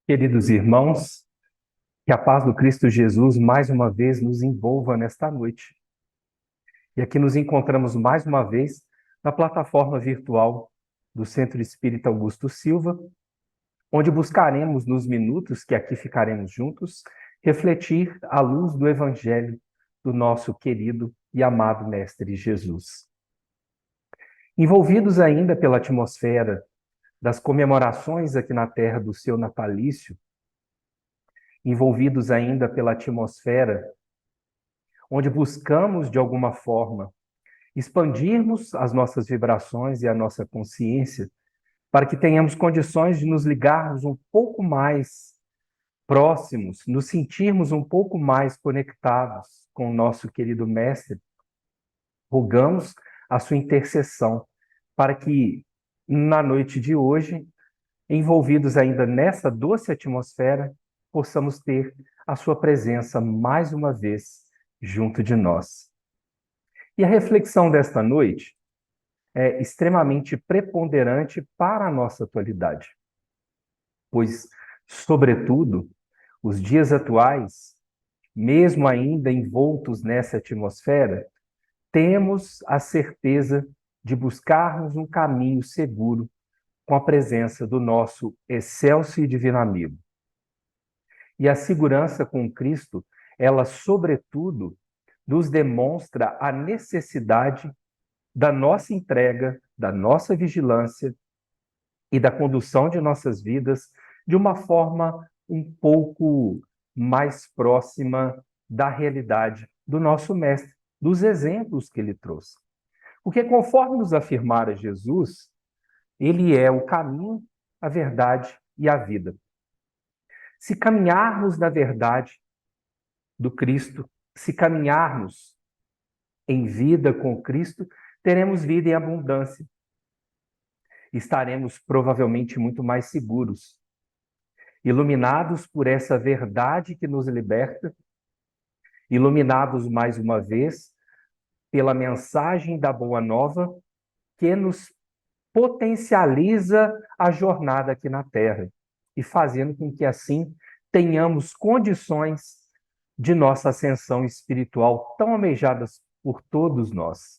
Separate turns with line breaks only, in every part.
Queridos irmãos, que a paz do Cristo Jesus mais uma vez nos envolva nesta noite. E aqui nos encontramos mais uma vez na plataforma virtual do Centro Espírita Augusto Silva, onde buscaremos, nos minutos que aqui ficaremos juntos, refletir à luz do Evangelho do nosso querido e amado Mestre Jesus. Envolvidos ainda pela atmosfera das comemorações aqui na terra do seu natalício, envolvidos ainda pela atmosfera onde buscamos, de alguma forma, expandirmos as nossas vibrações e a nossa consciência para que tenhamos condições de nos ligarmos um pouco mais próximos, nos sentirmos um pouco mais conectados com o nosso querido Mestre. Rogamos a sua intercessão para que, na noite de hoje, envolvidos ainda nessa doce atmosfera, possamos ter a sua presença mais uma vez junto de nós. E a reflexão desta noite é extremamente preponderante para a nossa atualidade, pois, sobretudo, os dias atuais, mesmo ainda envoltos nessa atmosfera, temos a certeza de buscarmos um caminho seguro com a presença do nosso excelso e divino amigo. E a segurança com Cristo, ela, sobretudo, nos demonstra a necessidade da nossa entrega, da nossa vigilância e da condução de nossas vidas de uma forma um pouco mais próxima da realidade do nosso Mestre, dos exemplos que ele trouxe. Porque conforme nos afirmara Jesus, ele é o caminho, a verdade e a vida. Se caminharmos na verdade do Cristo, se caminharmos em vida com Cristo, teremos vida em abundância. Estaremos provavelmente muito mais seguros, iluminados por essa verdade que nos liberta, iluminados mais uma vez pela mensagem da Boa Nova que nos potencializa a jornada aqui na Terra e fazendo com que assim tenhamos condições de nossa ascensão espiritual tão almejadas por todos nós.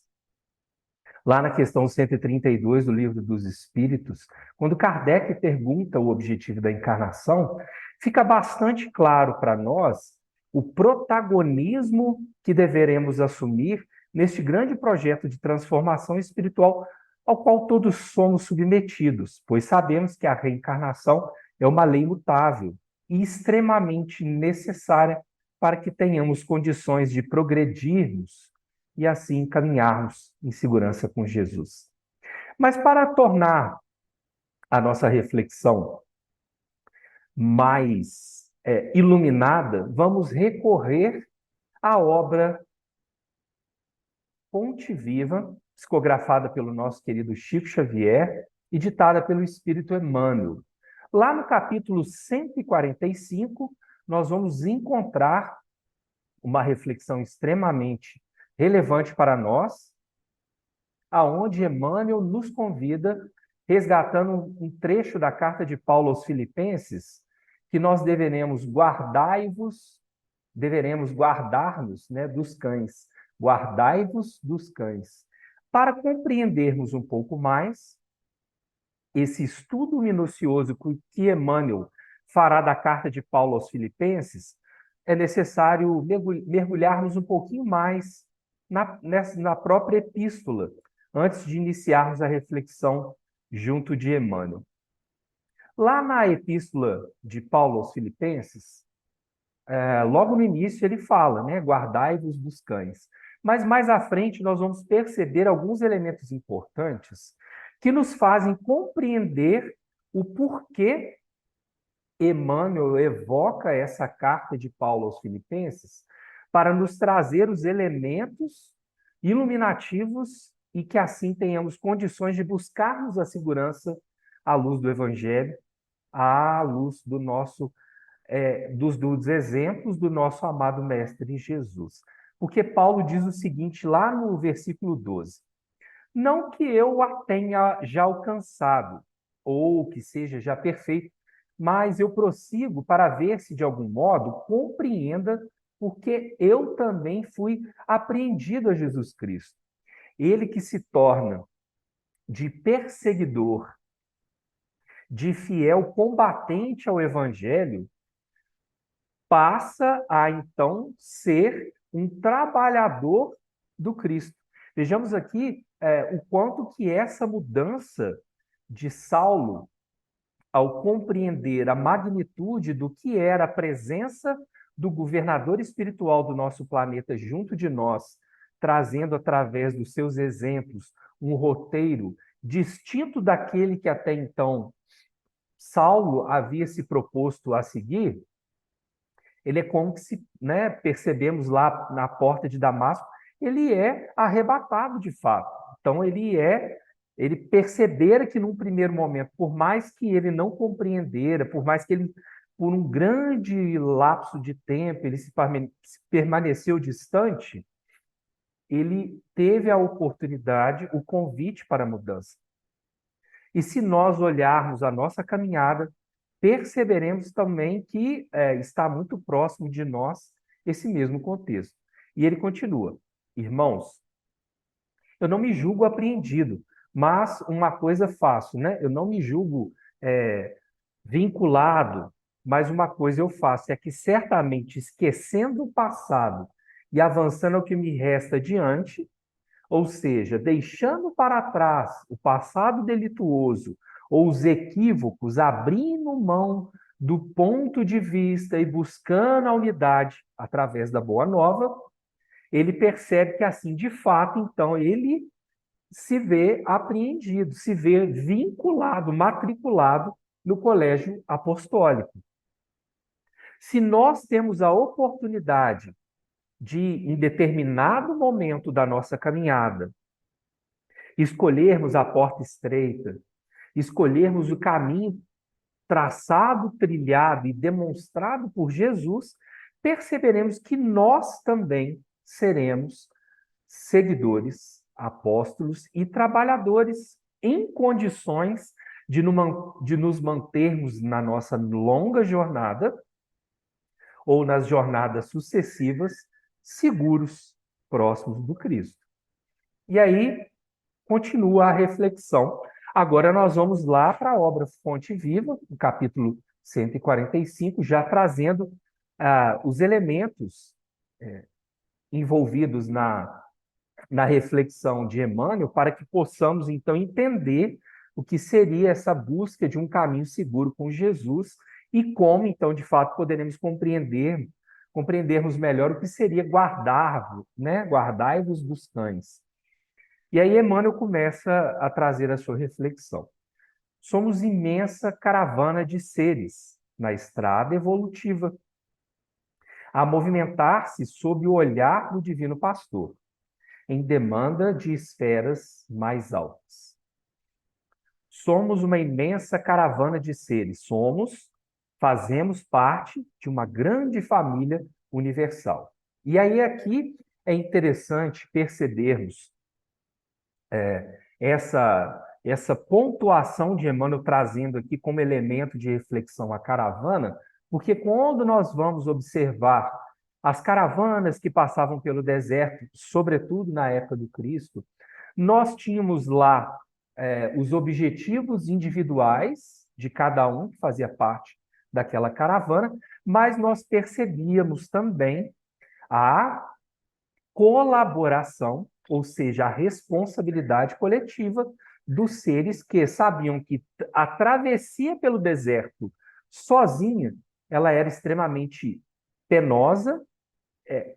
Lá na questão 132 do Livro dos Espíritos, quando Kardec pergunta o objetivo da encarnação, fica bastante claro para nós o protagonismo que deveremos assumir neste grande projeto de transformação espiritual ao qual todos somos submetidos, pois sabemos que a reencarnação é uma lei mutável e extremamente necessária para que tenhamos condições de progredirmos e assim caminharmos em segurança com Jesus. Mas para tornar a nossa reflexão mais iluminada, vamos recorrer à obra Fonte Viva, psicografada pelo nosso querido Chico Xavier e ditada pelo Espírito Emmanuel. Lá no capítulo 145, nós vamos encontrar uma reflexão extremamente relevante para nós, aonde Emmanuel nos convida, resgatando um trecho da carta de Paulo aos Filipenses, que nós deveremos guardar-nos, né, dos cães. Guardai-vos dos cães. Para compreendermos um pouco mais esse estudo minucioso que Emmanuel fará da carta de Paulo aos Filipenses, é necessário mergulharmos um pouquinho mais na própria epístola, antes de iniciarmos a reflexão junto de Emmanuel. Lá na epístola de Paulo aos Filipenses, logo no início ele fala, né, guardai-vos dos cães. Mas mais à frente nós vamos perceber alguns elementos importantes que nos fazem compreender o porquê Emmanuel evoca essa carta de Paulo aos Filipenses para nos trazer os elementos iluminativos e que assim tenhamos condições de buscarmos a segurança à luz do Evangelho, à luz do nosso dos exemplos do nosso amado Mestre Jesus. Porque Paulo diz o seguinte lá no versículo 12: não que eu a tenha já alcançado, ou que seja já perfeito, mas eu prossigo para ver se, de algum modo, compreenda porque eu também fui apreendido a Jesus Cristo. Ele que se torna de perseguidor, de fiel combatente ao Evangelho, passa a, então, ser um trabalhador do Cristo. Vejamos aqui o quanto que essa mudança de Saulo, ao compreender a magnitude do que era a presença do governador espiritual do nosso planeta junto de nós, trazendo através dos seus exemplos um roteiro distinto daquele que até então Saulo havia se proposto a seguir, ele é como que se, né, percebemos lá na porta de Damasco, ele é arrebatado de fato. Então ele percebera que num primeiro momento, por mais que ele não compreendera, por mais que ele por um grande lapso de tempo ele se permaneceu distante, ele teve a oportunidade, o convite para a mudança. E se nós olharmos a nossa caminhada, perceberemos também que está muito próximo de nós esse mesmo contexto. E ele continua: irmãos, eu não me julgo apreendido, mas uma coisa faço, né? Eu não me julgo vinculado, mas uma coisa eu faço, é que certamente esquecendo o passado e avançando ao que me resta adiante, ou seja, deixando para trás o passado delituoso ou os equívocos, abrindo mão do ponto de vista e buscando a unidade através da Boa Nova, ele percebe que assim, de fato, então, ele se vê apreendido, se vê vinculado, matriculado no colégio apostólico. Se nós temos a oportunidade de, em determinado momento da nossa caminhada, escolhermos a porta estreita, escolhermos o caminho traçado, trilhado e demonstrado por Jesus, perceberemos que nós também seremos seguidores, apóstolos e trabalhadores em condições de nos mantermos na nossa longa jornada ou nas jornadas sucessivas, seguros, próximos do Cristo. E aí, continua a reflexão. Agora nós vamos lá para a obra Fonte Viva, no capítulo 145, já trazendo os elementos envolvidos na reflexão de Emmanuel, para que possamos, então, entender o que seria essa busca de um caminho seguro com Jesus e como, então, de fato, poderemos compreendermos melhor o que seria guardar-vos, né? Guardai-vos dos cães. E aí Emmanuel começa a trazer a sua reflexão. Somos imensa caravana de seres na estrada evolutiva, a movimentar-se sob o olhar do Divino Pastor, em demanda de esferas mais altas. Somos uma imensa caravana de seres, fazemos parte de uma grande família universal. E aí aqui é interessante percebermos essa pontuação de Emmanuel trazendo aqui como elemento de reflexão a caravana, porque quando nós vamos observar as caravanas que passavam pelo deserto, sobretudo na época do Cristo, nós tínhamos lá os objetivos individuais de cada um que fazia parte daquela caravana, mas nós percebíamos também a colaboração, ou seja, a responsabilidade coletiva dos seres que sabiam que a travessia pelo deserto sozinha, ela era extremamente penosa,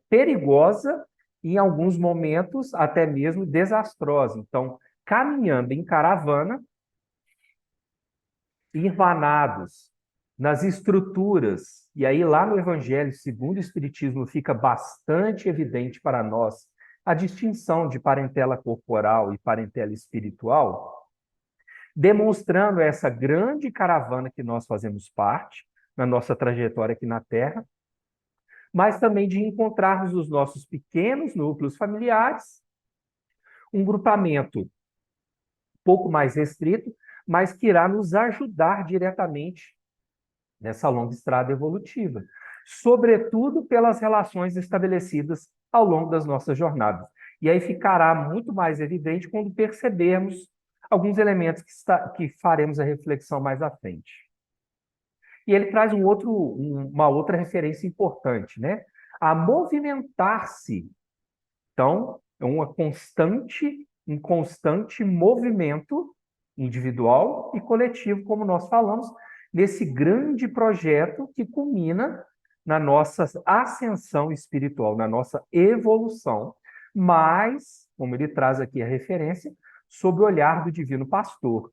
perigosa e, em alguns momentos, até mesmo desastrosa. Então, caminhando em caravana, irmanados nas estruturas, e aí lá no Evangelho segundo o Espiritismo fica bastante evidente para nós a distinção de parentela corporal e parentela espiritual, demonstrando essa grande caravana que nós fazemos parte na nossa trajetória aqui na Terra, mas também de encontrarmos os nossos pequenos núcleos familiares, um grupamento um pouco mais restrito, mas que irá nos ajudar diretamente nessa longa estrada evolutiva, sobretudo pelas relações estabelecidas ao longo das nossas jornadas. E aí ficará muito mais evidente quando percebermos alguns elementos que faremos a reflexão mais à frente. E ele traz uma outra referência importante, né? A movimentar-se. Então, é um constante movimento individual e coletivo, como nós falamos, nesse grande projeto que culmina na nossa ascensão espiritual, na nossa evolução, mas, como ele traz aqui a referência, sob o olhar do Divino Pastor.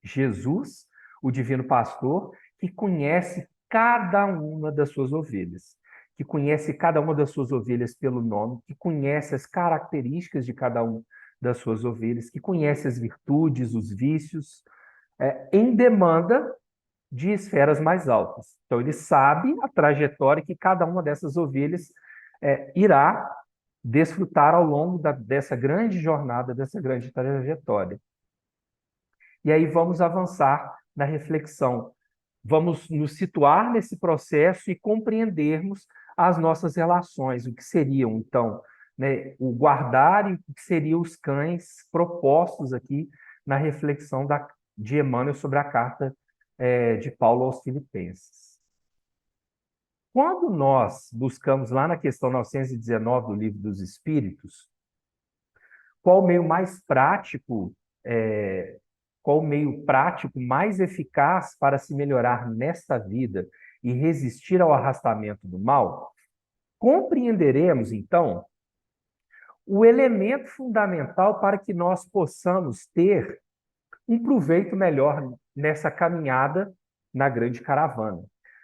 Jesus, o Divino Pastor, que conhece cada uma das suas ovelhas, que conhece cada uma das suas ovelhas pelo nome, que conhece as características de cada uma das suas ovelhas, que conhece as virtudes, os vícios, em demanda de esferas mais altas. Então, ele sabe a trajetória que cada uma dessas ovelhas irá desfrutar ao longo dessa grande jornada, dessa grande trajetória. E aí vamos avançar na reflexão. Vamos nos situar nesse processo e compreendermos as nossas relações, o que seriam, então, né, o guardar e o que seriam os cães propostos aqui na reflexão de Emmanuel sobre a carta de Paulo aos Filipenses. Quando nós buscamos lá na questão 919 do Livro dos Espíritos, qual o meio mais prático, qual o meio prático mais eficaz para se melhorar nesta vida e resistir ao arrastamento do mal, compreenderemos, então, o elemento fundamental para que nós possamos ter um proveito melhor nessa caminhada na grande caravana,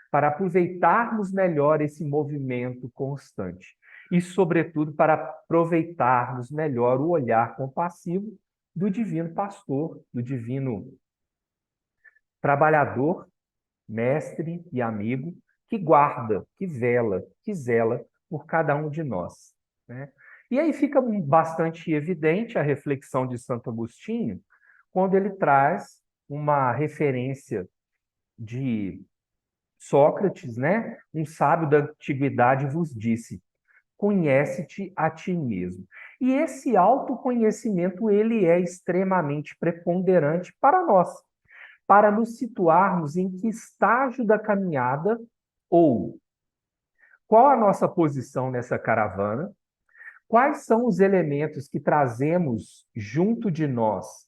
para aproveitarmos melhor esse movimento constante e, sobretudo, para aproveitarmos melhor o olhar compassivo do Divino Pastor, do Divino Trabalhador, mestre e amigo, que guarda, que vela, que zela por cada um de nós, né? E aí fica bastante evidente a reflexão de Santo Agostinho, quando ele traz uma referência de Sócrates, né? Um sábio da antiguidade vos disse: conhece-te a ti mesmo. E esse autoconhecimento, ele é extremamente preponderante para nós, para nos situarmos em que estágio da caminhada ou qual a nossa posição nessa caravana, quais são os elementos que trazemos junto de nós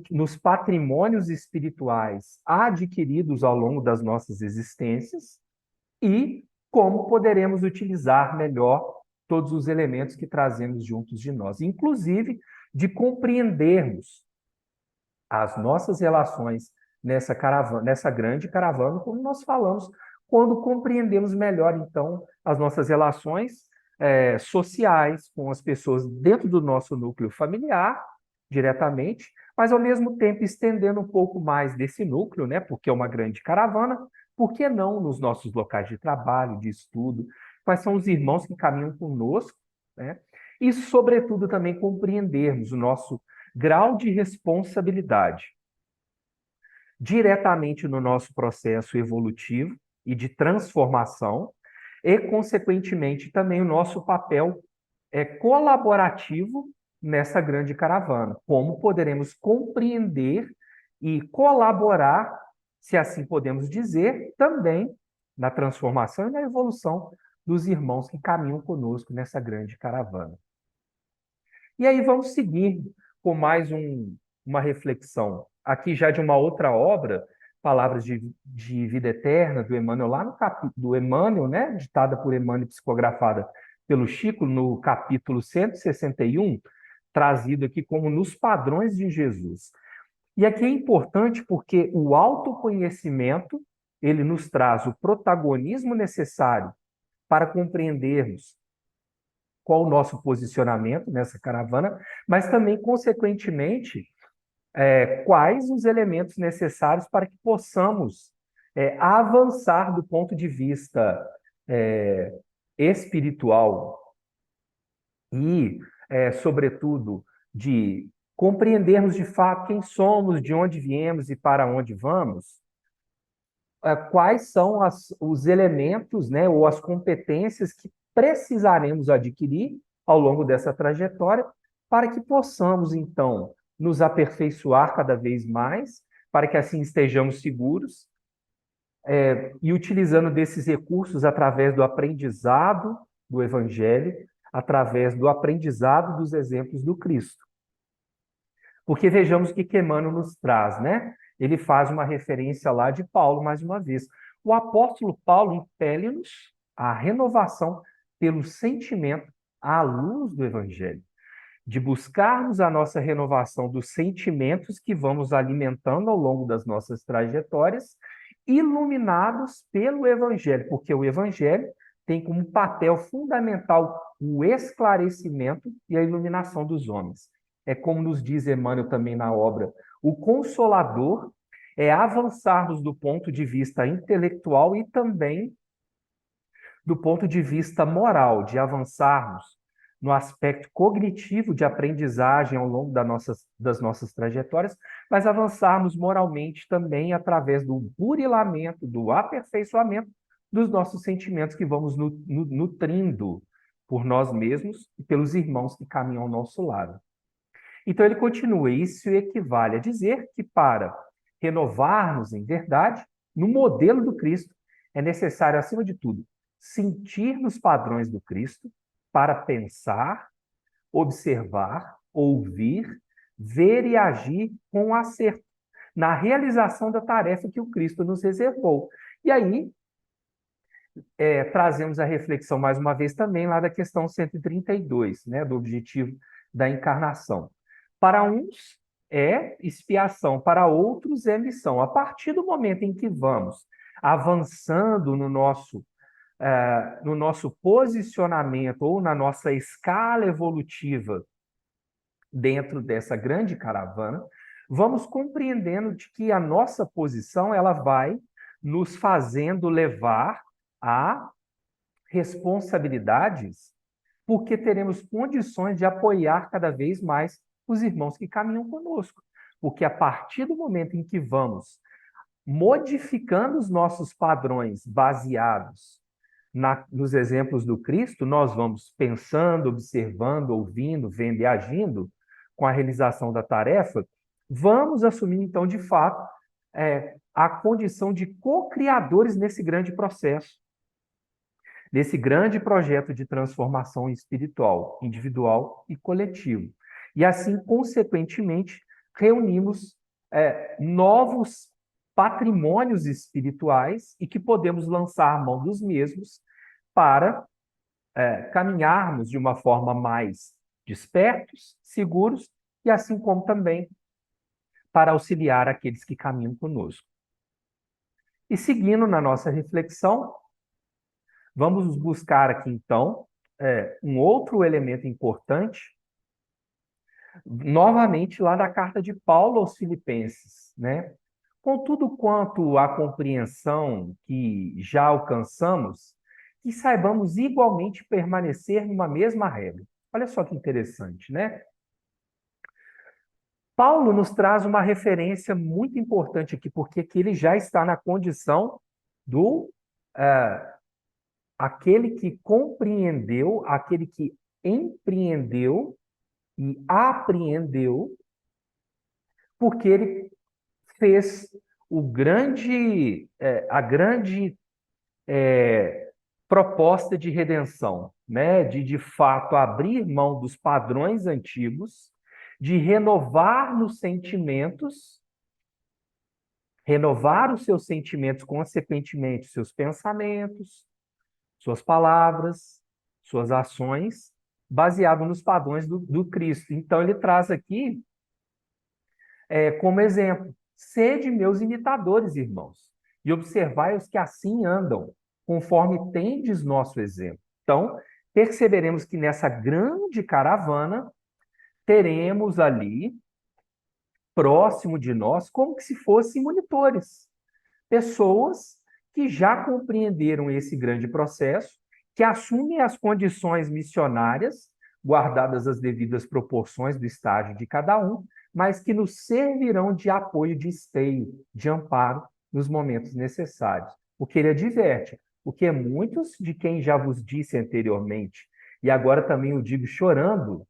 nos patrimônios espirituais adquiridos ao longo das nossas existências e como poderemos utilizar melhor todos os elementos que trazemos juntos de nós, inclusive de compreendermos as nossas relações nessa caravana, nessa grande caravana, como nós falamos, quando compreendemos melhor, então, as nossas relações sociais com as pessoas dentro do nosso núcleo familiar, diretamente, mas ao mesmo tempo estendendo um pouco mais desse núcleo, né, porque é uma grande caravana, por que não nos nossos locais de trabalho, de estudo, quais são os irmãos que caminham conosco, né? E, sobretudo, também compreendermos o nosso grau de responsabilidade diretamente no nosso processo evolutivo e de transformação e, consequentemente, também o nosso papel colaborativo nessa grande caravana. Como poderemos compreender e colaborar, se assim podemos dizer, também na transformação e na evolução dos irmãos que caminham conosco nessa grande caravana. E aí vamos seguir com mais uma reflexão, aqui já de uma outra obra, Palavras de Vida Eterna, do Emmanuel, lá no capítulo do Emmanuel, né, ditada por Emmanuel e psicografada pelo Chico, no capítulo 161, trazido aqui como nos padrões de Jesus. E aqui é importante porque o autoconhecimento, ele nos traz o protagonismo necessário para compreendermos qual o nosso posicionamento nessa caravana, mas também, consequentemente, quais os elementos necessários para que possamos avançar do ponto de vista espiritual e, sobretudo, de compreendermos de fato quem somos, de onde viemos e para onde vamos, quais são os elementos, né, ou as competências que precisaremos adquirir ao longo dessa trajetória para que possamos, então, nos aperfeiçoar cada vez mais, para que assim estejamos seguros, e utilizando desses recursos através do aprendizado do Evangelho, através do aprendizado dos exemplos do Cristo. Porque vejamos o que Emmanuel nos traz, né? Ele faz uma referência lá de Paulo, mais uma vez. O apóstolo Paulo impele-nos à renovação pelo sentimento à luz do Evangelho, de buscarmos a nossa renovação dos sentimentos que vamos alimentando ao longo das nossas trajetórias, iluminados pelo Evangelho, porque o Evangelho tem como papel fundamental o esclarecimento e a iluminação dos homens. É como nos diz Emmanuel também na obra, o Consolador é avançarmos do ponto de vista intelectual e também do ponto de vista moral, de avançarmos no aspecto cognitivo de aprendizagem ao longo das nossas trajetórias, mas avançarmos moralmente também através do burilamento, do aperfeiçoamento dos nossos sentimentos que vamos nutrindo por nós mesmos e pelos irmãos que caminham ao nosso lado. Então ele continua, isso equivale a dizer que para renovar-nos em verdade, no modelo do Cristo, é necessário, acima de tudo, sentir nos padrões do Cristo para pensar, observar, ouvir, ver e agir com acerto na realização da tarefa que o Cristo nos reservou. E aí, trazemos a reflexão mais uma vez também lá da questão 132, né, do objetivo da encarnação. Para uns é expiação, para outros é missão. A partir do momento em que vamos avançando no nosso posicionamento ou na nossa escala evolutiva dentro dessa grande caravana, vamos compreendendo de que a nossa posição ela vai nos fazendo levar a responsabilidades, porque teremos condições de apoiar cada vez mais os irmãos que caminham conosco. Porque a partir do momento em que vamos modificando os nossos padrões baseados nos exemplos do Cristo, nós vamos pensando, observando, ouvindo, vendo e agindo com a realização da tarefa, vamos assumir, então, de fato, a condição de co-criadores nesse grande processo, nesse grande projeto de transformação espiritual, individual e coletivo. E assim, consequentemente, reunimos novos patrimônios espirituais e que podemos lançar a mão dos mesmos para caminharmos de uma forma mais despertos, seguros e assim como também para auxiliar aqueles que caminham conosco. E seguindo na nossa reflexão, vamos buscar aqui então um outro elemento importante, novamente lá da carta de Paulo aos Filipenses, né? Contudo, quanto à compreensão que já alcançamos, que saibamos igualmente permanecer numa mesma regra. Olha só que interessante, né? Paulo nos traz uma referência muito importante aqui, porque aqui ele já está na condição do aquele que compreendeu, aquele que empreendeu e apreendeu, porque ele fez a grande proposta de redenção, né? De fato abrir mão dos padrões antigos, de renovar nos sentimentos, renovar os seus sentimentos, consequentemente, seus pensamentos, suas palavras, suas ações, baseado nos padrões do Cristo. Então, ele traz aqui como exemplo, sede meus imitadores, irmãos, e observai os que assim andam, conforme tendes nosso exemplo. Então, perceberemos que nessa grande caravana, teremos ali, próximo de nós, como que se fossem monitores. Pessoas que já compreenderam esse grande processo, que assumem as condições missionárias, guardadas as devidas proporções do estágio de cada um, mas que nos servirão de apoio, de esteio, de amparo nos momentos necessários. Porque ele adverte, porque muitos de quem já vos disse anteriormente, e agora também o digo chorando,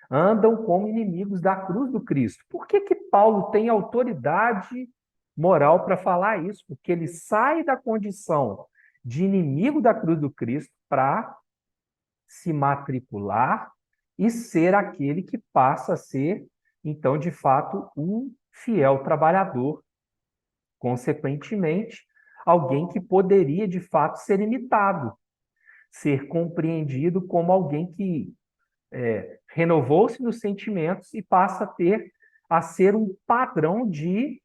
andam como inimigos da cruz do Cristo. Por que que Paulo tem autoridade moral para falar isso? Porque ele sai da condição de inimigo da cruz do Cristo para se matricular e ser aquele que passa a ser, então, de fato, um fiel trabalhador. Consequentemente, alguém que poderia, de fato, ser imitado, ser compreendido como alguém que renovou-se nos sentimentos e passa a ser um padrão de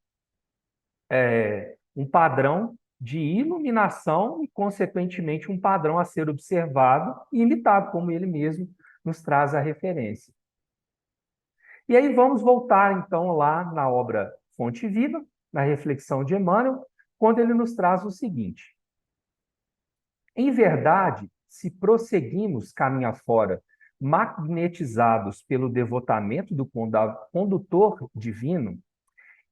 iluminação e, consequentemente, um padrão a ser observado e imitado, como ele mesmo nos traz a referência. E aí vamos voltar, então, lá na obra Fonte Viva, na reflexão de Emmanuel, quando ele nos traz o seguinte: em verdade, se prosseguimos caminho afora, magnetizados pelo devotamento do condutor divino,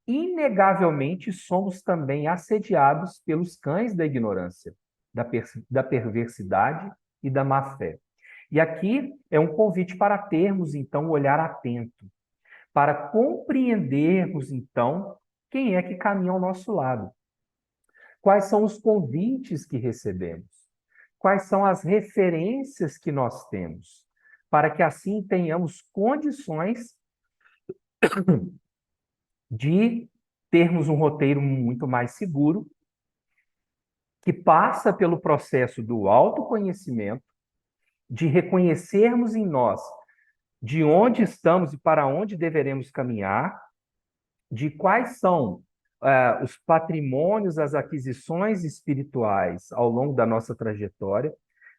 inegavelmente somos também assediados pelos cães da ignorância, da perversidade e da má-fé. E aqui é um convite para termos, então, um olhar atento, para compreendermos, então, quem é que caminha ao nosso lado. Quais são os convites que recebemos? Quais são as referências que nós temos? Para que assim tenhamos condições de termos um roteiro muito mais seguro, que passa pelo processo do autoconhecimento, de reconhecermos em nós de onde estamos e para onde deveremos caminhar, de quais são os patrimônios, as aquisições espirituais ao longo da nossa trajetória,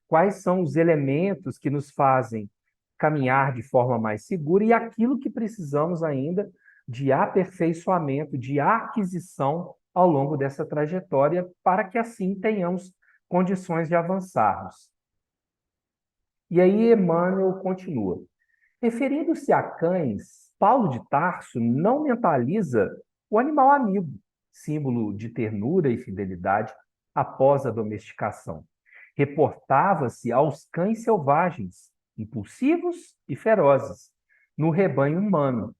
quais são os elementos que nos fazem caminhar de forma mais segura e aquilo que precisamos ainda de aperfeiçoamento, de aquisição ao longo dessa trajetória, para que assim tenhamos condições de avançarmos. E aí Emmanuel continua. Referindo-se a cães, Paulo de Tarso não mentaliza o animal amigo, símbolo de ternura e fidelidade após a domesticação. Reportava-se aos cães selvagens, impulsivos e ferozes, no rebanho humano.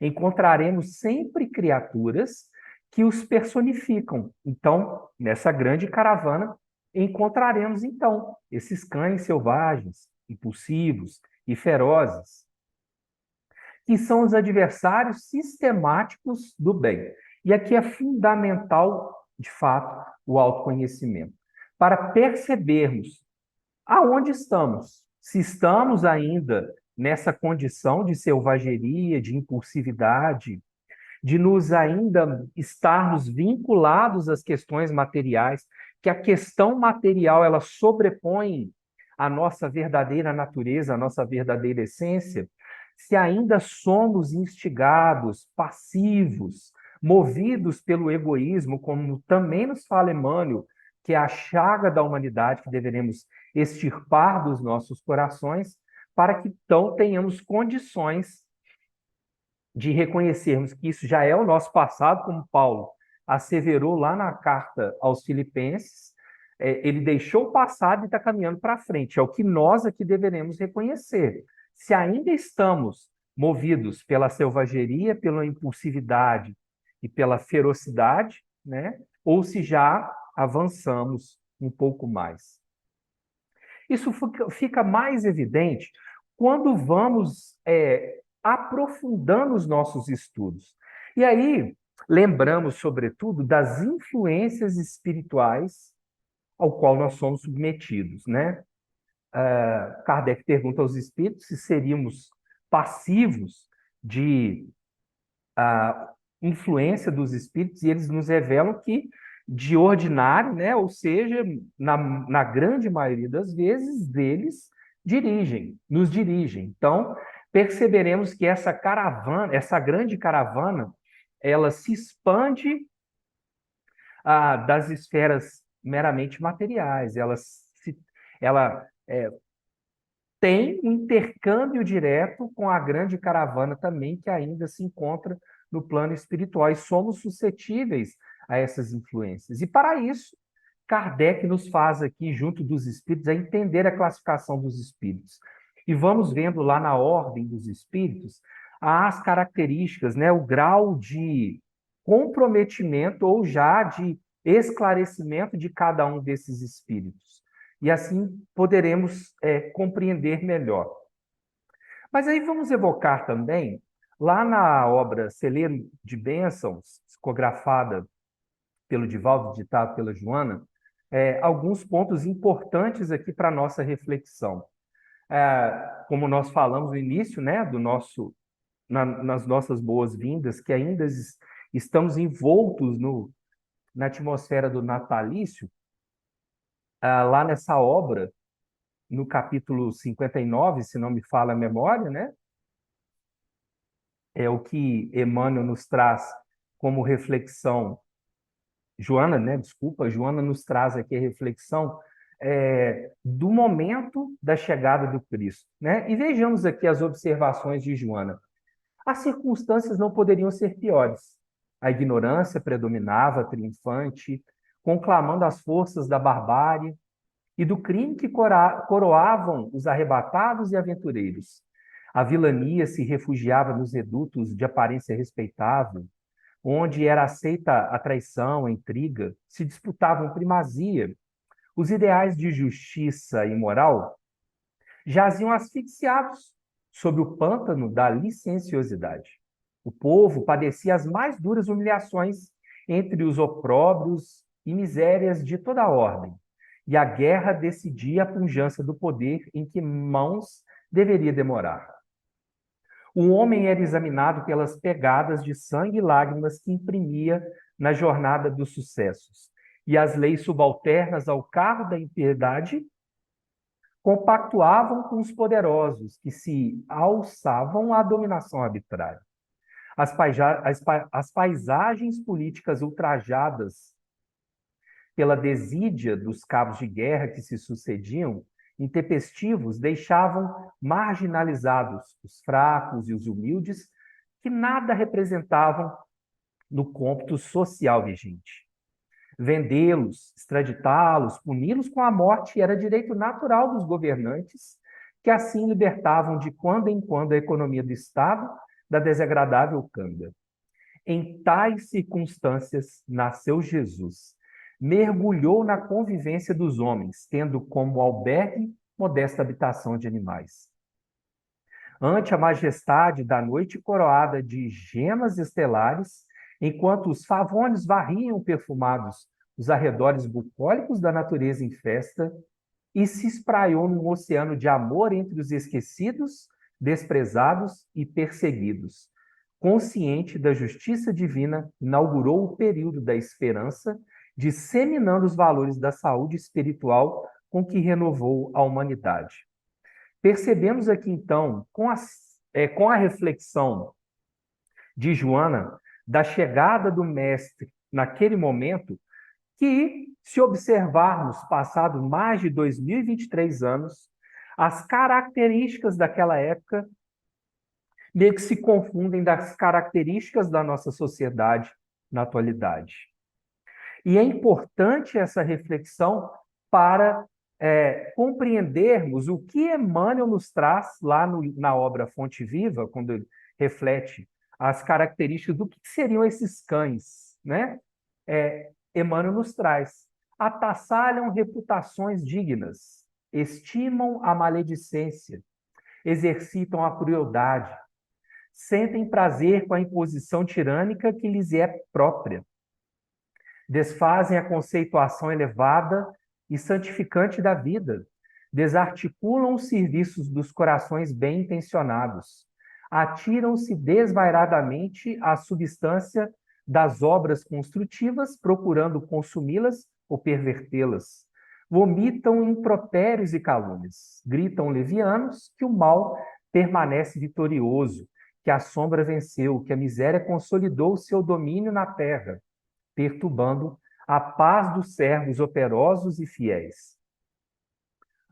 Encontraremos sempre criaturas que os personificam. Então, nessa grande caravana, encontraremos, então, esses cães selvagens, impulsivos e ferozes, que são os adversários sistemáticos do bem. E aqui é fundamental, de fato, o autoconhecimento, para percebermos aonde estamos. Se estamos ainda nessa condição de selvageria, de impulsividade, de nos ainda estarmos vinculados às questões materiais, que a questão material ela sobrepõe a nossa verdadeira natureza, a nossa verdadeira essência, se ainda somos instigados, passivos, movidos pelo egoísmo, como também nos fala Emmanuel, que é a chaga da humanidade que deveremos extirpar dos nossos corações, para que então tenhamos condições de reconhecermos que isso já é o nosso passado, como Paulo asseverou lá na carta aos Filipenses. Ele deixou o passado e está caminhando para frente. É o que nós aqui deveremos reconhecer. Se ainda estamos movidos pela selvageria, pela impulsividade e pela ferocidade, né? Ou se já avançamos um pouco mais. Isso fica mais evidente quando vamos aprofundando os nossos estudos. E aí, lembramos, sobretudo, das influências espirituais ao qual nós somos submetidos, né? Kardec pergunta aos espíritos se seríamos passivos de influência dos espíritos, e eles nos revelam que, de ordinário, né? Ou seja, na grande maioria das vezes, eles nos dirigem. Então, perceberemos que essa caravana, essa grande caravana, ela se expande das esferas meramente materiais. Ela tem um intercâmbio direto com a grande caravana também, que ainda se encontra no plano espiritual. E somos suscetíveis a essas influências. E para isso, Kardec nos faz aqui, junto dos espíritos, a entender a classificação dos espíritos. E vamos vendo lá na ordem dos espíritos as características, né, o grau de comprometimento ou já de esclarecimento de cada um desses espíritos. E assim poderemos compreender melhor. Mas aí vamos evocar também, lá na obra Celeiro de Bênçãos, psicografada pelo Divaldo, ditado pela Joana, alguns pontos importantes aqui para a nossa reflexão. Como nós falamos no início, né, nas nossas boas-vindas, que ainda estamos envoltos na atmosfera do natalício, lá nessa obra, no capítulo 59, se não me falha a memória, né, é o que Emmanuel nos traz como reflexão. Joana, né? Desculpa, Joana nos traz aqui a reflexão do momento da chegada do Cristo, né? E vejamos aqui as observações de Joana. As circunstâncias não poderiam ser piores. A ignorância predominava, triunfante, conclamando as forças da barbárie e do crime que coroavam os arrebatados e aventureiros. A vilania se refugiava nos redutos de aparência respeitável, onde era aceita a traição, a intriga, se disputavam primazia. Os ideais de justiça e moral jaziam asfixiados sob o pântano da licenciosidade. O povo padecia as mais duras humilhações entre os opróbrios e misérias de toda a ordem, e a guerra decidia a pujança do poder em que mãos deveria demorar. O homem era examinado pelas pegadas de sangue e lágrimas que imprimia na jornada dos sucessos, e as leis subalternas ao carro da impiedade compactuavam com os poderosos que se alçavam à dominação arbitrária. As paisagens políticas ultrajadas pela desídia dos cabos de guerra que se sucediam, intempestivos, deixavam marginalizados os fracos e os humildes, que nada representavam no cômputo social vigente. Vendê-los, extraditá-los, puni-los com a morte era direito natural dos governantes, que assim libertavam de quando em quando a economia do Estado da desagradável canga. Em tais circunstâncias nasceu Jesus, mergulhou na convivência dos homens, tendo como albergue modesta habitação de animais. Ante a majestade da noite coroada de gemas estelares, enquanto os favões varriam perfumados os arredores bucólicos da natureza em festa, e se espraiou num oceano de amor entre os esquecidos, desprezados e perseguidos. Consciente da justiça divina, inaugurou o período da esperança, disseminando os valores da saúde espiritual com que renovou a humanidade. Percebemos aqui, então, com a reflexão de Joana, da chegada do Mestre naquele momento, que, se observarmos, passados mais de 2023 anos, as características daquela época meio que se confundem das características da nossa sociedade na atualidade. E é importante essa reflexão para compreendermos o que Emmanuel nos traz lá na obra Fonte Viva, quando ele reflete as características do que seriam esses cães, né? Emmanuel nos traz: atassalham reputações dignas, estimam a maledicência, exercitam a crueldade, sentem prazer com a imposição tirânica que lhes é própria, desfazem a conceituação elevada e santificante da vida, desarticulam os serviços dos corações bem-intencionados, atiram-se desvairadamente à substância das obras construtivas, procurando consumi-las ou pervertê-las. Vomitam impropérios e calúnias, gritam levianos que o mal permanece vitorioso, que a sombra venceu, que a miséria consolidou o seu domínio na terra, perturbando a paz dos servos operosos e fiéis.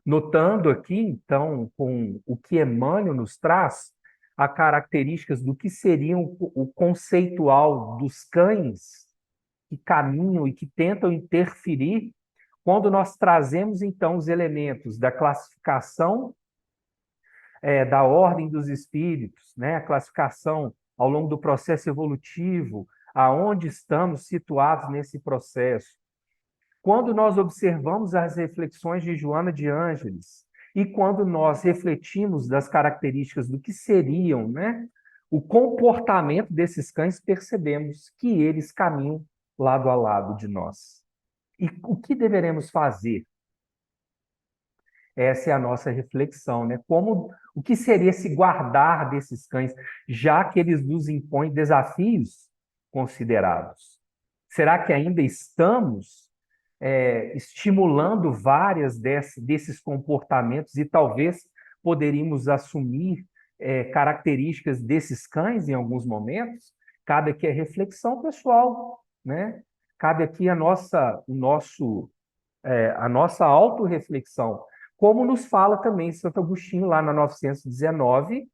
Notando aqui, então, com o que Emmanuel nos traz, as características do que seriam o conceitual dos cães que caminham e que tentam interferir quando nós trazemos, então, os elementos da classificação da ordem dos espíritos, né? A classificação ao longo do processo evolutivo, aonde estamos situados nesse processo. Quando nós observamos as reflexões de Joana de Ângeles e quando nós refletimos das características do que seriam, né, o comportamento desses cães, percebemos que eles caminham lado a lado de nós. E o que deveremos fazer? Essa é a nossa reflexão, né? O que seria se guardar desses cães, já que eles nos impõem desafios considerados? Será que ainda estamos estimulando várias desses comportamentos e talvez poderíamos assumir características desses cães em alguns momentos? Cabe aqui a reflexão pessoal, né? Cabe aqui a nossa autorreflexão, como nos fala também Santo Agostinho lá na 919,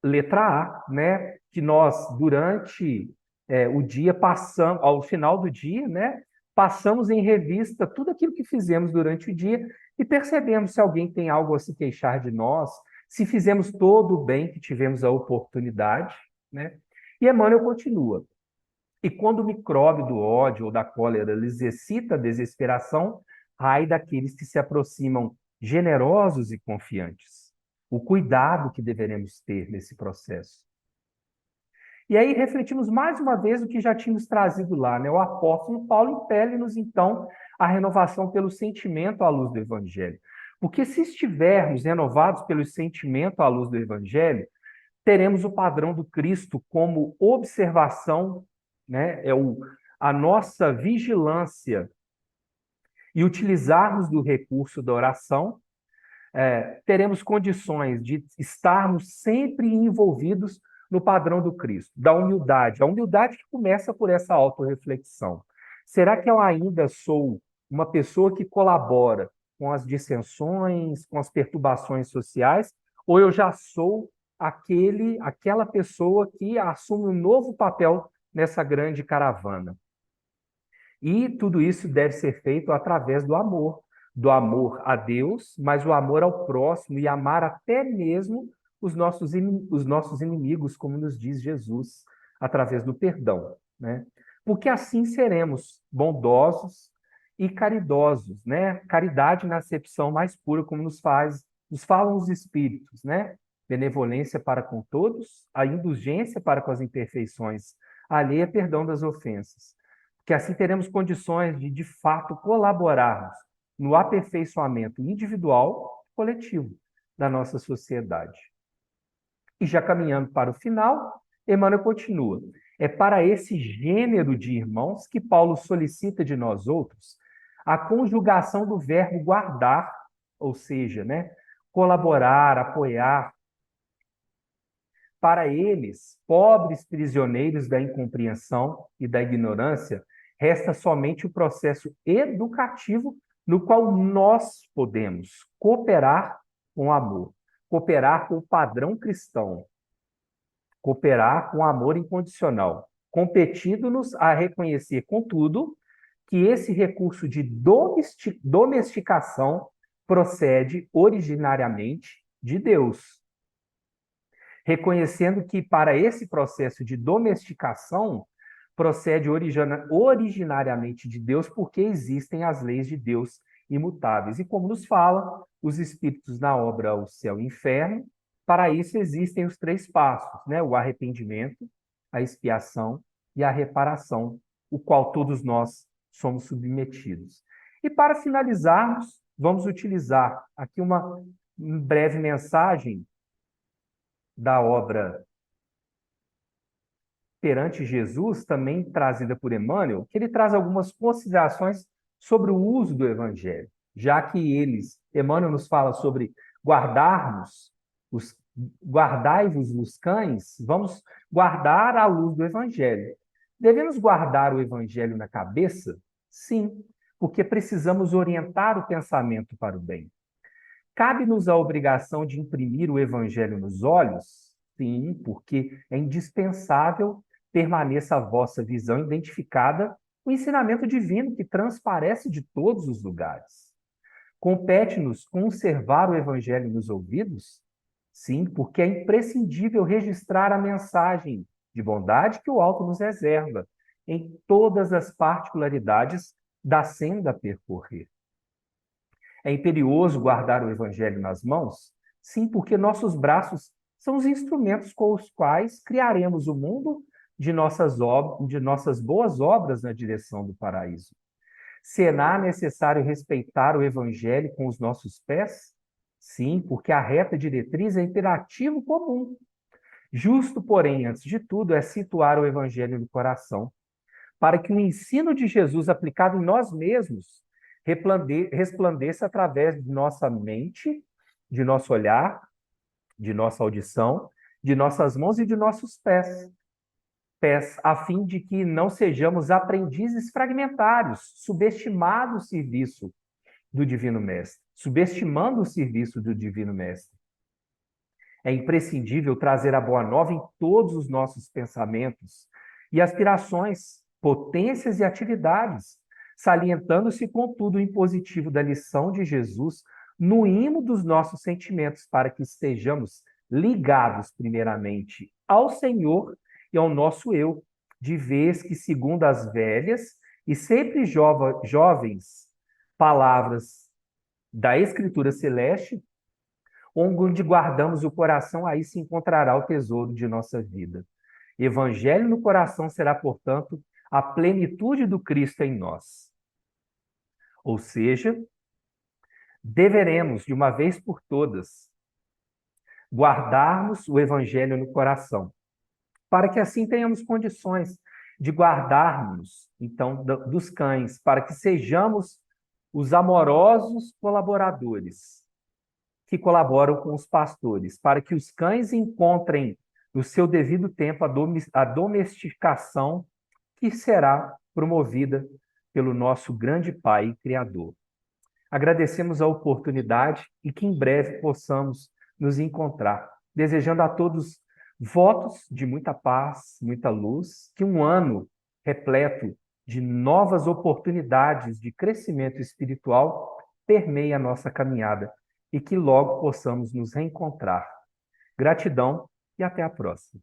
letra A, né? Que nós, durante o dia, passamos, ao final do dia, né? Passamos em revista tudo aquilo que fizemos durante o dia e percebemos se alguém tem algo a se queixar de nós, se fizemos todo o bem que tivemos a oportunidade, né? E Emmanuel continua. E quando o micróbio do ódio ou da cólera lhes excita a desesperação, ai daqueles que se aproximam generosos e confiantes. O cuidado que deveremos ter nesse processo. E aí refletimos mais uma vez o que já tínhamos trazido lá, né? O apóstolo Paulo impele-nos, então, a renovação pelo sentimento à luz do Evangelho. Porque se estivermos renovados pelo sentimento à luz do Evangelho, teremos o padrão do Cristo como observação, né? A nossa vigilância e utilizarmos do recurso da oração, teremos condições de estarmos sempre envolvidos no padrão do Cristo, da humildade. A humildade que começa por essa autorreflexão. Será que eu ainda sou uma pessoa que colabora com as dissensões, com as perturbações sociais, ou eu já sou aquela pessoa que assume um novo papel nessa grande caravana? E tudo isso deve ser feito através do amor a Deus, mas o amor ao próximo e amar até mesmo os nossos inimigos, como nos diz Jesus, através do perdão, né? Porque assim seremos bondosos e caridosos, né? Caridade na acepção mais pura, como nos falam os espíritos, né? Benevolência para com todos, a indulgência para com as imperfeições, a alheia perdão das ofensas. Que assim teremos condições de fato, colaborarmos no aperfeiçoamento individual e coletivo da nossa sociedade. E já caminhando para o final, Emmanuel continua. É para esse gênero de irmãos que Paulo solicita de nós outros a conjugação do verbo guardar, ou seja, né, colaborar, apoiar. Para eles, pobres prisioneiros da incompreensão e da ignorância, resta somente o processo educativo no qual nós podemos cooperar com amor, cooperar com o padrão cristão, cooperar com amor incondicional, competindo-nos a reconhecer, contudo, que esse recurso de domesticação procede originariamente de Deus, reconhecendo que para esse processo de domesticação procede originariamente de Deus, porque existem as leis de Deus imutáveis. E como nos fala os espíritos na obra O Céu e o Inferno, para isso existem os 3 passos, né? O arrependimento, a expiação e a reparação, o qual todos nós somos submetidos. E para finalizarmos, vamos utilizar aqui uma breve mensagem da obra Perante Jesus, também trazida por Emmanuel, que ele traz algumas considerações sobre o uso do Evangelho, já que Emmanuel nos fala sobre guardai-vos nos cães, vamos guardar a luz do Evangelho. Devemos guardar o Evangelho na cabeça? Sim, porque precisamos orientar o pensamento para o bem. Cabe-nos a obrigação de imprimir o Evangelho nos olhos? Sim, porque é indispensável permaneça a vossa visão identificada o ensinamento divino que transparece de todos os lugares. Compete-nos conservar o Evangelho nos ouvidos? Sim, porque é imprescindível registrar a mensagem de bondade que o alto nos reserva, em todas as particularidades da senda a percorrer. É imperioso guardar o Evangelho nas mãos? Sim, porque nossos braços são os instrumentos com os quais criaremos o mundo de nossas boas obras na direção do paraíso. Será necessário respeitar o Evangelho com os nossos pés? Sim, porque a reta diretriz é imperativo comum. Justo, porém, antes de tudo, é situar o Evangelho no coração, para que o ensino de Jesus aplicado em nós mesmos resplandeça através de nossa mente, de nosso olhar, de nossa audição, de nossas mãos e de nossos pés, a fim de que não sejamos aprendizes fragmentários, subestimando o serviço do Divino Mestre, subestimando o serviço do Divino Mestre. É imprescindível trazer a boa nova em todos os nossos pensamentos e aspirações, potências e atividades, salientando-se, contudo, o impositivo da lição de Jesus no imo dos nossos sentimentos, para que estejamos ligados, primeiramente, ao Senhor e ao nosso eu, de vez que, segundo as velhas e sempre jovens palavras da Escritura Celeste, onde guardamos o coração, aí se encontrará o tesouro de nossa vida. Evangelho no coração será, portanto, a plenitude do Cristo em nós. Ou seja, deveremos, de uma vez por todas, guardarmos o Evangelho no coração, para que assim tenhamos condições de guardarmos, então, dos cães, para que sejamos os amorosos colaboradores que colaboram com os pastores, para que os cães encontrem no seu devido tempo a domesticação que será promovida pelo nosso grande Pai e Criador. Agradecemos a oportunidade e que em breve possamos nos encontrar, desejando a todos votos de muita paz, muita luz, que um ano repleto de novas oportunidades de crescimento espiritual permeie a nossa caminhada e que logo possamos nos reencontrar. Gratidão e até a próxima.